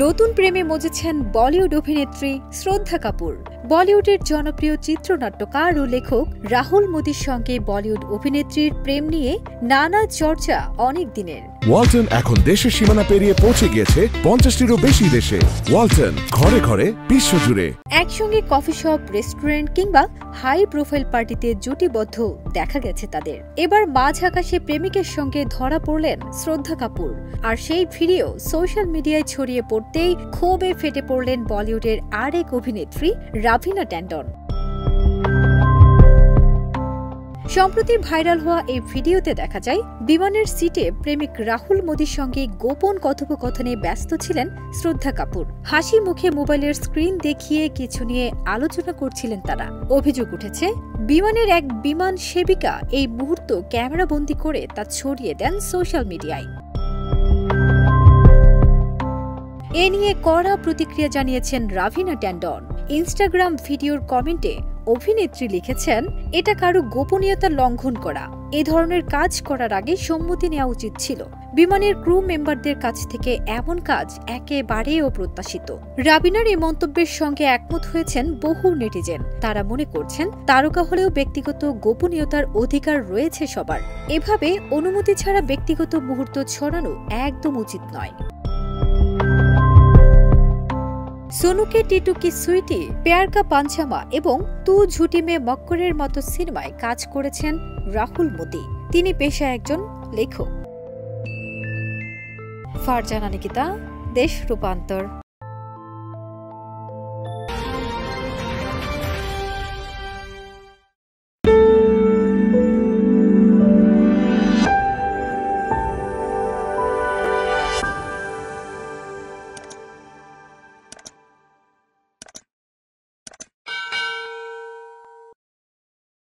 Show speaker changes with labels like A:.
A: নতুন প্রেমে মজেছেন বলিউড অভিনেত্রী শ্রদ্ধা কাপুর। বলিউডের জনপ্রিয় চিত্রনাট্যকার ও লেখক রাহুল মোদির সঙ্গে বলিউড অভিনেত্রীর প্রেম নিয়ে নানা চর্চা অনেক দিনের।
B: ওয়ালটন এখন দেশের সীমানা পেরিয়ে পৌঁছে গিয়েছে 50টিরও বেশি দেশে। ওয়ালটন, ঘরে ঘরে বিশ্বজুড়ে।
A: একসঙ্গে কফি শপ, রেস্টুরেন্ট কিংবা হাই প্রোফাইল পার্টিতে জুটিবদ্ধ দেখা গেছে তাদের। এবার মাঝ আকাশে প্রেমিকের সঙ্গে ধরা পড়লেন শ্রদ্ধা কাপুর, আর সেই ভিডিও সোশ্যাল মিডিয়ায় ছড়িয়ে পড়তেই ক্ষোভে ফেটে পড়লেন বলিউডের আরেক অভিনেত্রী রাভিনা ট্যান্ডন। সম্প্রতি ভাইরাল হওয়া এই ভিডিওতে দেখা যায় বিমানের সিটে প্রেমিক রাহুল মোদির সঙ্গে গোপন কথোপকথনে ব্যস্ত ছিলেন শ্রদ্ধা কাপুর। হাসি মুখে মোবাইলের স্ক্রিন দেখিয়ে কিছু নিয়ে আলোচনা করছিলেন তারা। অভিযোগ উঠেছে, বিমানের এক বিমান সেবিকা এই মুহূর্ত ক্যামেরাবন্দি করে তা ছড়িয়ে দেন সোশ্যাল মিডিয়ায়। এ নিয়ে কড়া প্রতিক্রিয়া জানিয়েছেন রাভিনা ট্যান্ডন। ইনস্টাগ্রাম ভিডিওর কমেন্টে অভিনেত্রী লিখেছেন, এটা কারো গোপনীয়তা লঙ্ঘন করা। এ ধরনের কাজ করার আগে সম্মতি নেওয়া উচিত ছিল। বিমানের ক্রু মেম্বারদের কাছ থেকে এমন কাজ একেবারেই অপ্রত্যাশিত। রাভিনার এই মন্তব্যের সঙ্গে একমত হয়েছেন বহু নেটিজেন। তারা মনে করছেন, তারকা হলেও ব্যক্তিগত গোপনীয়তার অধিকার রয়েছে সবার। এভাবে অনুমতি ছাড়া ব্যক্তিগত মুহূর্ত ছড়ানো একদম উচিত নয়। সোনু কে টিটু কি সুইটি, প্যার কা পাঞ্জামা এবং তু ঝুটি মে মক্করের মতো সিনেমায় কাজ করেছেন রাহুল মোদি। তিনি পেশায় একজন লেখক। ফারজানা নিকিতা, দেশ রূপান্তর।